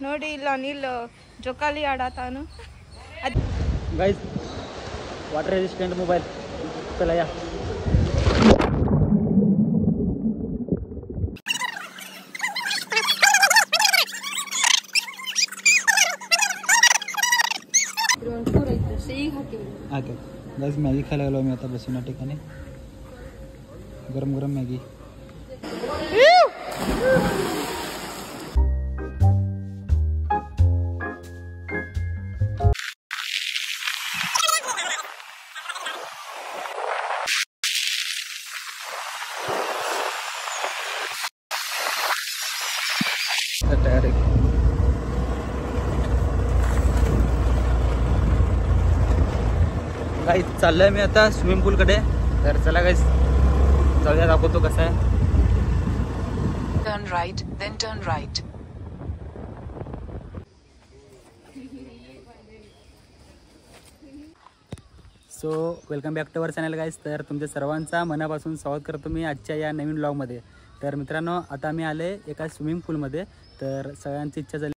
ನೋಡಿ ಇಲ್ಲ ಅನಿಲ್ ಜೋಕಾಲಿ ಆಡತಾನು गाइस वाटर रेजिस्टेंट मोबाइल चला या ओके गाइस मॅगी खायला लागलो मी आता बसून या ठिकाणी गरम गरम मॅगी तयार आहे गाइस चाललोय मी आता स्विमिंग पूल कडे तर चला गाइस जाऊया दाखवतो कसं आहे Turn right, then turn right. So welcome back to our channel guys तर तुमच्या सर्वांचा मनापासून स्वागत करतो मी आजच्या या नवीन व्लॉगमध्ये तर मित्रांनो आता मी आले एका स्विमिंग पूलमध्ये तर सगळ्यांची इच्छा झाली